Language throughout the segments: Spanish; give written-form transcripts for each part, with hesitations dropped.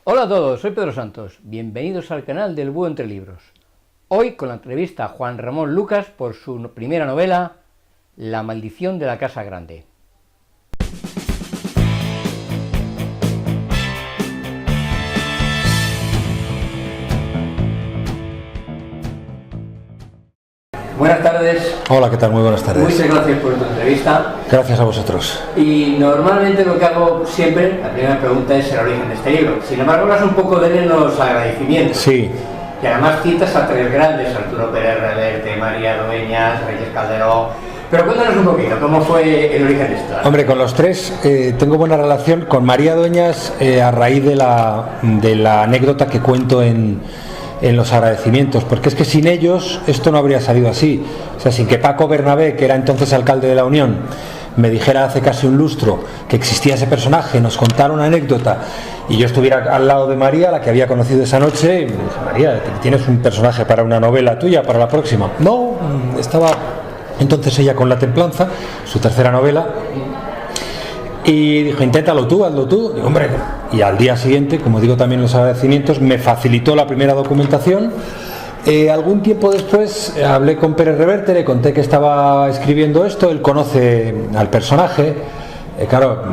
Hola a todos, soy Pedro Santos, bienvenidos al canal del Búho entre libros. Hoy con la entrevista a Juan Ramón Lucas por su primera novela, La maldición de la casa grande. Buenas tardes. Hola, ¿qué tal? Muy buenas tardes. Muchas gracias por tu entrevista. Gracias a vosotros. Y normalmente lo que hago siempre, la primera pregunta es el origen de este libro. Sin embargo, hablas un poco de él en los agradecimientos. Sí. Y además citas a tres grandes, Arturo Pérez Reverte, María Dueñas, Reyes Calderón. Pero cuéntanos un poquito, ¿cómo fue el origen de esto? Hombre, con los tres tengo buena relación. Con María Dueñas a raíz de la anécdota que cuento en los agradecimientos, porque es que sin ellos esto no habría salido así. O sea, sin que Paco Bernabé, que era entonces alcalde de la Unión, me dijera hace casi un lustro que existía ese personaje, nos contara una anécdota y yo estuviera al lado de María, la que había conocido esa noche, y me dije: María, ¿tienes un personaje para una novela tuya, para la próxima? No, estaba entonces ella con La Templanza, su tercera novela, y dijo: inténtalo tú, hazlo tú. Digo: hombre. Y al día siguiente, como digo también en los agradecimientos, me facilitó la primera documentación. Algún tiempo después hablé con Pérez Reverte, le conté que estaba escribiendo esto. Él conoce al personaje. Claro,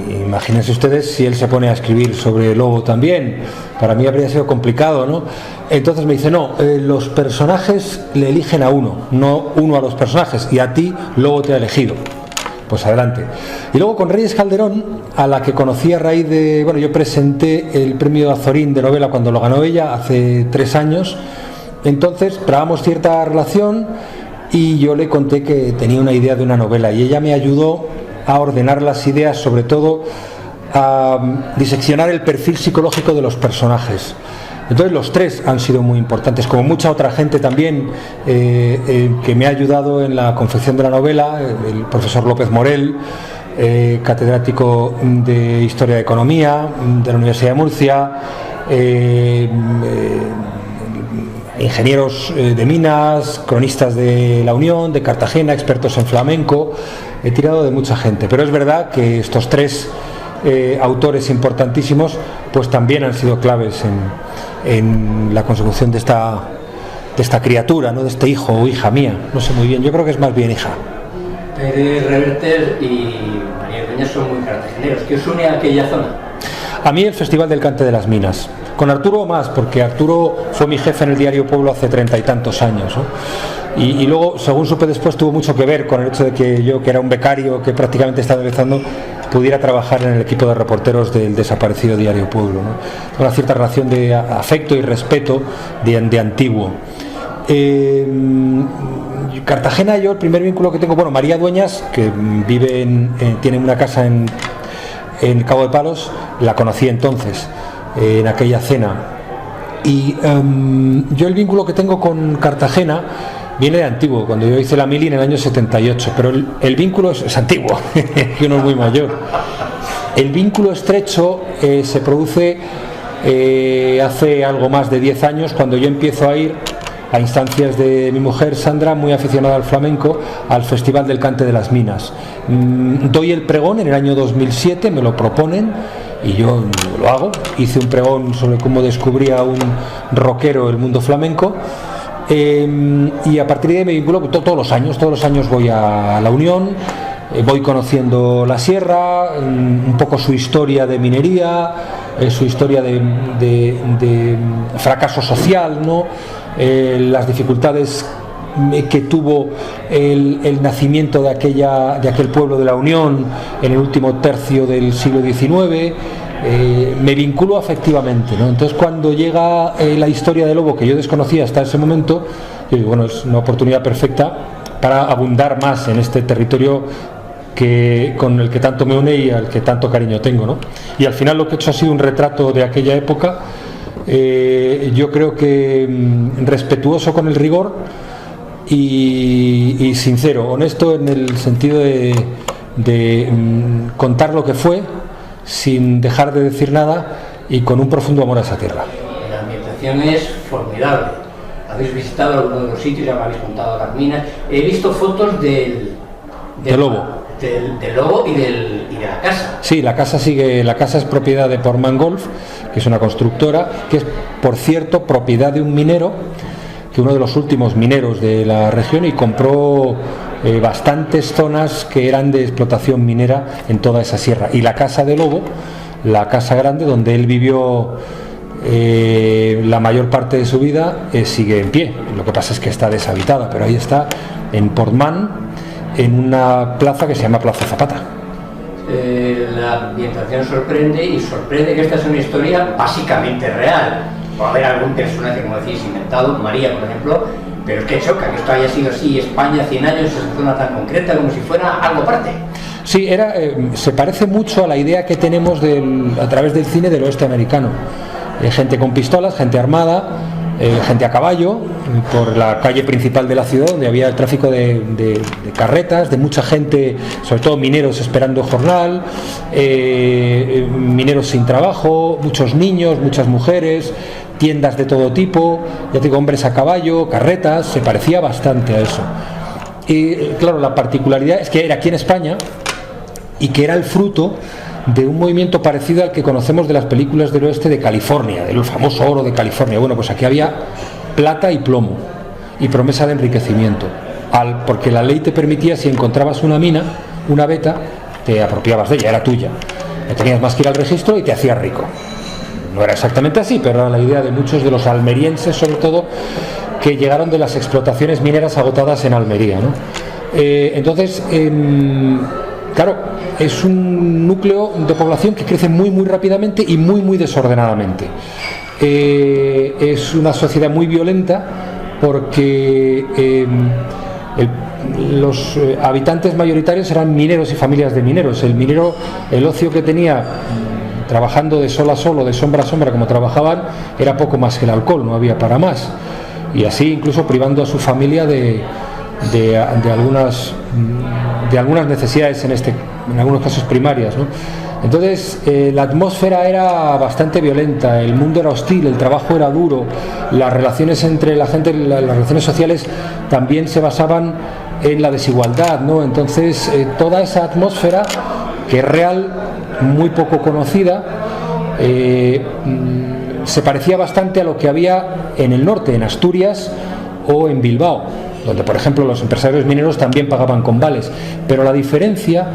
imagínense ustedes si él se pone a escribir sobre Lobo también. Para mí habría sido complicado, ¿no? Entonces me dice: no, los personajes le eligen a uno, no uno a los personajes, y a ti Lobo te ha elegido. Pues adelante. Y luego con Reyes Calderón, a la que conocí a raíz de... Bueno, yo presenté el premio Azorín de novela cuando lo ganó ella hace 3 años. Entonces trabamos cierta relación y yo le conté que tenía una idea de una novela y ella me ayudó a ordenar las ideas, sobre todo a diseccionar el perfil psicológico de los personajes. Entonces los tres han sido muy importantes, como mucha otra gente también que me ha ayudado en la confección de la novela. El profesor López Morel, catedrático de Historia de Economía de la Universidad de Murcia, ingenieros de minas, cronistas de la Unión, de Cartagena, expertos en flamenco. He tirado de mucha gente, pero es verdad que estos tres autores importantísimos pues también han sido claves en la consecución de esta criatura, ¿no? De este hijo o hija mía, no sé muy bien, yo creo que es más bien hija. Pérez Reverte y María Dueñas son muy cartageneros. ¿Qué os une a aquella zona? A mí el Festival del Cante de las Minas. Con Arturo más, porque Arturo fue mi jefe en el diario Pueblo hace 30 y tantos años, ¿no? Y luego, según supe después, tuvo mucho que ver con el hecho de que yo, que era un becario que prácticamente estaba empezando, pudiera trabajar en el equipo de reporteros del desaparecido diario Pueblo, ¿no? Una cierta relación de afecto y respeto de antiguo. Cartagena, yo el primer vínculo que tengo, bueno, María Dueñas, que vive tiene una casa en Cabo de Palos, la conocí entonces en aquella cena. Y yo el vínculo que tengo con Cartagena viene de antiguo, cuando yo hice la mili en el año 78, pero el vínculo es antiguo, que uno es muy mayor. El vínculo estrecho se produce hace algo más de 10 años, cuando yo empiezo a ir, a instancias de mi mujer Sandra, muy aficionada al flamenco, al Festival del Cante de las Minas. Doy el pregón en el año 2007, me lo proponen y yo lo hago. Hice un pregón sobre cómo descubría un rockero el mundo flamenco. Y a partir de ahí me vinculo todos los años voy a la Unión, voy conociendo la sierra, un poco su historia de minería, su historia de fracaso social, ¿no? Las dificultades que tuvo el nacimiento de aquel pueblo de la Unión en el último tercio del siglo XIX. Me vinculo afectivamente, ¿no? Entonces, cuando llega la historia de Lobo, que yo desconocía hasta ese momento, yo digo, bueno, es una oportunidad perfecta para abundar más en este territorio con el que tanto me une y al que tanto cariño tengo, ¿no? Y al final lo que he hecho ha sido un retrato de aquella época, yo creo que respetuoso con el rigor y sincero, honesto en el sentido de contar lo que fue, sin dejar de decir nada y con un profundo amor a esa tierra. La ambientación es formidable. Habéis visitado algunos de los sitios, ya me habéis contado las minas. He visto fotos del Lobo. del lobo y de la casa. Sí, la casa es propiedad de Portman Golf, que es una constructora, que es, por cierto, propiedad de un minero, que uno de los últimos mineros de la región, y compró bastantes zonas que eran de explotación minera en toda esa sierra. Y la casa de Lobo, la casa grande donde él vivió la mayor parte de su vida, sigue en pie. Lo que pasa es que está deshabitada, pero ahí está, en Portman, en una plaza que se llama Plaza Zapata. La ambientación sorprende que esta es una historia básicamente real. Puede haber algún personaje, como decís, inventado, María, por ejemplo, pero es que choca que esto haya sido así, España, 100 años, esa zona tan concreta, como si fuera algo aparte. Sí, se parece mucho a la idea que tenemos a través del cine del oeste americano. Gente con pistolas, gente armada, gente a caballo, por la calle principal de la ciudad, donde había el tráfico de carretas, de mucha gente, sobre todo mineros esperando jornal, mineros sin trabajo, muchos niños, muchas mujeres, tiendas de todo tipo, ya digo, hombres a caballo, carretas, se parecía bastante a eso. Y claro, la particularidad es que era aquí en España y que era el fruto de un movimiento parecido al que conocemos de las películas del oeste de California, del famoso oro de California. Bueno, pues aquí había plata y plomo y promesa de enriquecimiento, porque la ley te permitía, si encontrabas una mina, una veta, te apropiabas de ella, era tuya, no tenías más que ir al registro y te hacías rico. No era exactamente así, pero era la idea de muchos de los almerienses, sobre todo, que llegaron de las explotaciones mineras agotadas en Almería, ¿no? Entonces, claro, es un núcleo de población que crece muy muy rápidamente y muy muy desordenadamente. Es una sociedad muy violenta porque los habitantes mayoritarios eran mineros y familias de mineros. El minero, el ocio que tenía trabajando de sol a sol o de sombra a sombra como trabajaban, era poco más que el alcohol, no había para más. Y así incluso privando a su familia de algunas necesidades, en algunos casos primarias, ¿no? Entonces la atmósfera era bastante violenta, el mundo era hostil, el trabajo era duro, las relaciones entre la gente, las relaciones sociales también se basaban en la desigualdad, ¿no? Entonces toda esa atmósfera, que es real, muy poco conocida, se parecía bastante a lo que había en el norte, en Asturias o en Bilbao, donde por ejemplo los empresarios mineros también pagaban con vales, pero la diferencia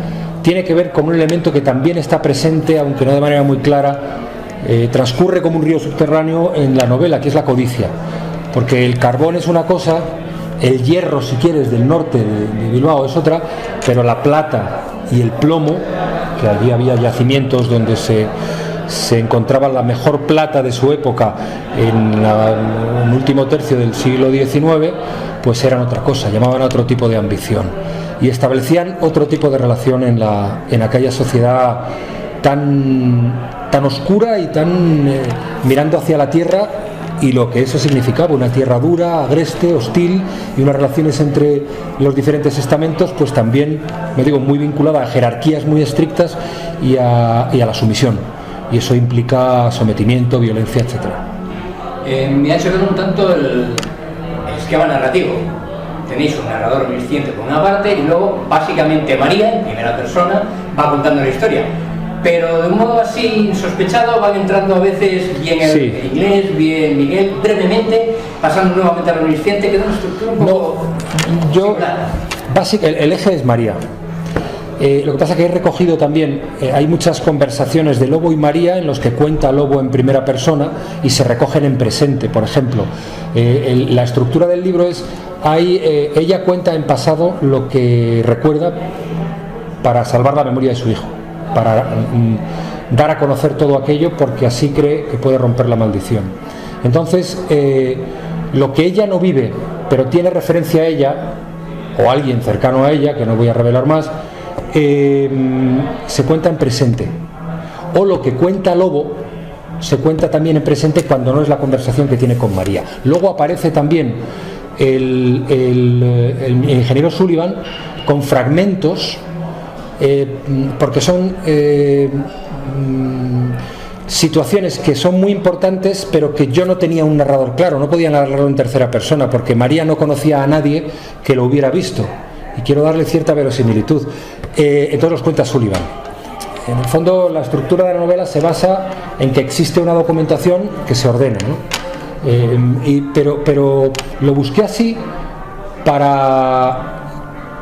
tiene que ver con un elemento que también está presente, aunque no de manera muy clara, transcurre como un río subterráneo en la novela, que es la codicia, porque el carbón es una cosa, el hierro, si quieres, del norte de Bilbao es otra, pero la plata y el plomo, que allí había yacimientos donde se encontraba la mejor plata de su época en el último tercio del siglo XIX, pues eran otra cosa, llamaban a otro tipo de ambición y establecían otro tipo de relación en aquella sociedad tan oscura y tan mirando hacia la tierra y lo que eso significaba, una tierra dura, agreste, hostil, y unas relaciones entre los diferentes estamentos, pues también, me digo, muy vinculada a jerarquías muy estrictas y a la sumisión, y eso implica sometimiento, violencia, etcétera. Me ha hecho ver un tanto el esquema narrativo. Tenéis un narrador omnisciente por una parte y luego básicamente María, en primera persona, va contando la historia, pero de un modo así insospechado van entrando a veces bien el inglés, bien Miguel, brevemente, pasando nuevamente al omnisciente, que es una estructura un poco similar. El eje es María. Lo que pasa es que he recogido también, hay muchas conversaciones de Lobo y María en los que cuenta Lobo en primera persona y se recogen en presente, por ejemplo. La estructura del libro es, ella cuenta en pasado lo que recuerda para salvar la memoria de su hijo, para dar a conocer todo aquello, porque así cree que puede romper la maldición. Entonces, lo que ella no vive, pero tiene referencia a ella, o alguien cercano a ella, que no voy a revelar más, se cuenta en presente, o lo que cuenta Lobo se cuenta también en presente cuando no es la conversación que tiene con María. Luego aparece también el ingeniero Sullivan con fragmentos, porque son situaciones que son muy importantes, pero que yo no tenía un narrador claro, no podía narrarlo en tercera persona, porque María no conocía a nadie que lo hubiera visto, y quiero darle cierta verosimilitud. Entonces los cuenta Sullivan. En el fondo, la estructura de la novela se basa en que existe una documentación que se ordena, ¿no? Pero lo busqué así para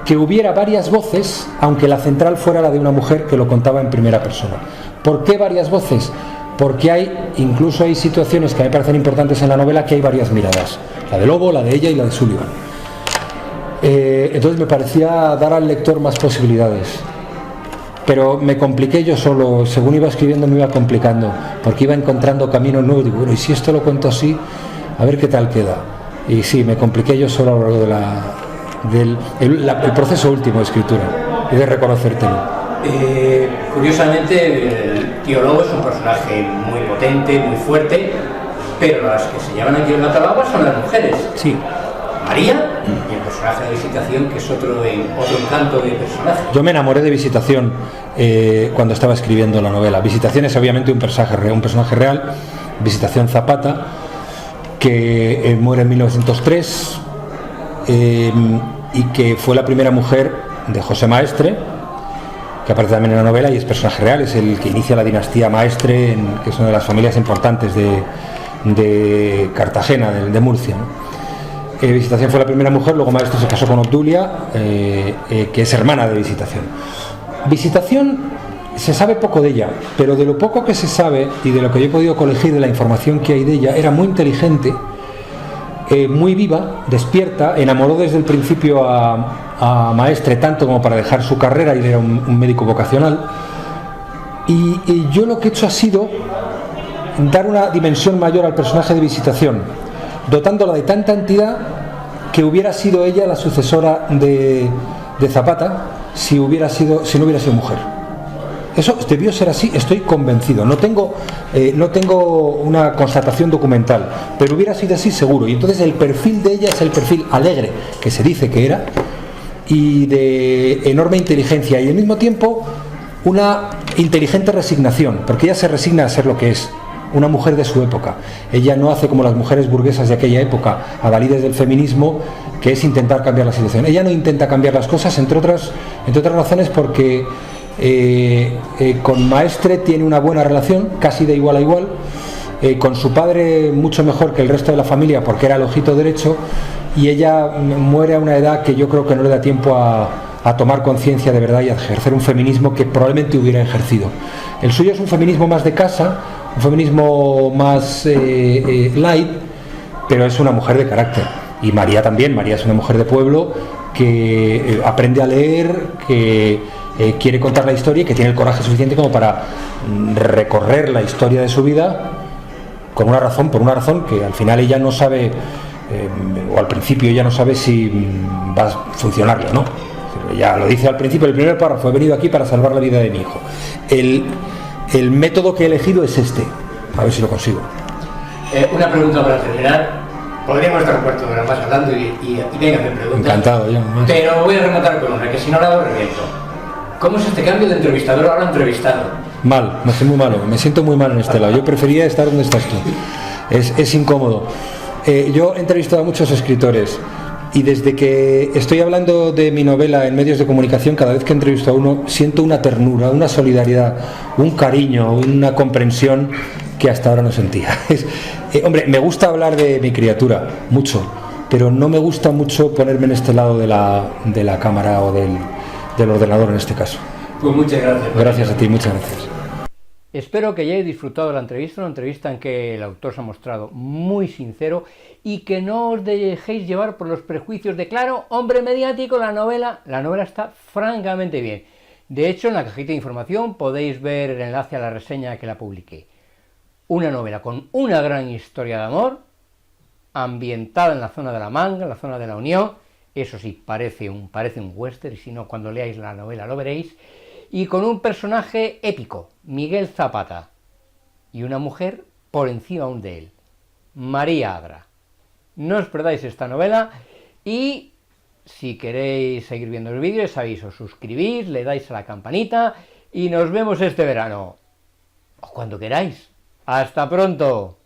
que hubiera varias voces, aunque la central fuera la de una mujer que lo contaba en primera persona. ¿Por qué varias voces? Porque incluso hay situaciones que me parecen importantes en la novela, que hay varias miradas, la de Lobo, la de ella y la de Sullivan. Entonces me parecía dar al lector más posibilidades, pero me compliqué yo solo. Según iba escribiendo me iba complicando, porque iba encontrando caminos nuevos. Digo, bueno, y si esto lo cuento así, a ver qué tal queda. Y sí, me compliqué yo solo a lo largo del proceso último de escritura y de reconocértelo. Curiosamente, el tío Lobo es un personaje muy potente, muy fuerte, pero las que se llevan aquí el gato al agua son las mujeres. Sí. María y el personaje de Visitación, que es otro encanto de personaje. Yo me enamoré de Visitación cuando estaba escribiendo la novela. Visitación es obviamente un personaje real, Visitación Zapata, que muere en 1903 y que fue la primera mujer de José Maestre, que aparece también en la novela y es personaje real, es el que inicia la dinastía Maestre, que es una de las familias importantes de Cartagena, de Murcia, ¿no? Visitación fue la primera mujer, luego Maestre se casó con Obdulia, que es hermana de Visitación. Visitación, se sabe poco de ella, pero de lo poco que se sabe y de lo que yo he podido colegir de la información que hay de ella, era muy inteligente, muy viva, despierta, enamoró desde el principio a Maestre, tanto como para dejar su carrera, y era un médico vocacional, y yo lo que he hecho ha sido dar una dimensión mayor al personaje de Visitación, dotándola de tanta entidad que hubiera sido ella la sucesora de Zapata si no hubiera sido mujer. Eso debió ser así, estoy convencido. No tengo una constatación documental, pero hubiera sido así seguro. Y entonces el perfil de ella es el perfil alegre que se dice que era, y de enorme inteligencia, y al mismo tiempo una inteligente resignación, porque ella se resigna a ser lo que es, una mujer de su época. Ella no hace como las mujeres burguesas de aquella época, adalides del feminismo, que es intentar cambiar la situación. Ella no intenta cambiar las cosas, entre otras razones, porque con Maestre tiene una buena relación, casi de igual a igual, con su padre mucho mejor que el resto de la familia, porque era el ojito derecho, y ella muere a una edad que yo creo que no le da tiempo a tomar conciencia de verdad y a ejercer un feminismo que probablemente hubiera ejercido. El suyo es un feminismo más de casa, un feminismo más light, pero es una mujer de carácter. Y María también. María es una mujer de pueblo que aprende a leer, que quiere contar la historia y que tiene el coraje suficiente como para recorrer la historia de su vida por una razón que al final ella no sabe, o al principio ella no sabe si va a funcionarlo, ¿no? Ella lo dice al principio, el primer párrafo: he venido aquí para salvar la vida de mi hijo. El método que he elegido es este, a ver si lo consigo. Una pregunta para terminar. Podríamos estar un cuarto de hora más hablando y venga a hacer preguntas. Encantado, yo. Más. Pero voy a rematar con una, que si no la hago reviento. ¿Cómo es este cambio de entrevistador ahora entrevistado? Mal, me siento muy malo, me siento muy mal en este lado. Yo prefería estar donde estás tú. Es incómodo. Yo he entrevistado a muchos escritores, y desde que estoy hablando de mi novela en medios de comunicación, cada vez que entrevisto a uno siento una ternura, una solidaridad, un cariño, una comprensión que hasta ahora no sentía. Hombre, me gusta hablar de mi criatura, mucho, pero no me gusta mucho ponerme en este lado de la cámara o del ordenador en este caso. Pues muchas gracias. Gracias a ti, muchas gracias. Espero que hayáis disfrutado de la entrevista, una entrevista en que el autor se ha mostrado muy sincero, y que no os dejéis llevar por los prejuicios de, claro, hombre mediático. La novela está francamente bien. De hecho, en la cajita de información podéis ver el enlace a la reseña que la publiqué. Una novela con una gran historia de amor, ambientada en la zona de la Manga, en la zona de la Unión. Eso sí, parece un western, y si no, cuando leáis la novela lo veréis. Y con un personaje épico, Miguel Zapata, y una mujer por encima aún de él, María Agra. No os perdáis esta novela, y si queréis seguir viendo el vídeo, sabéis, os suscribís, le dais a la campanita, y nos vemos este verano, o cuando queráis. ¡Hasta pronto!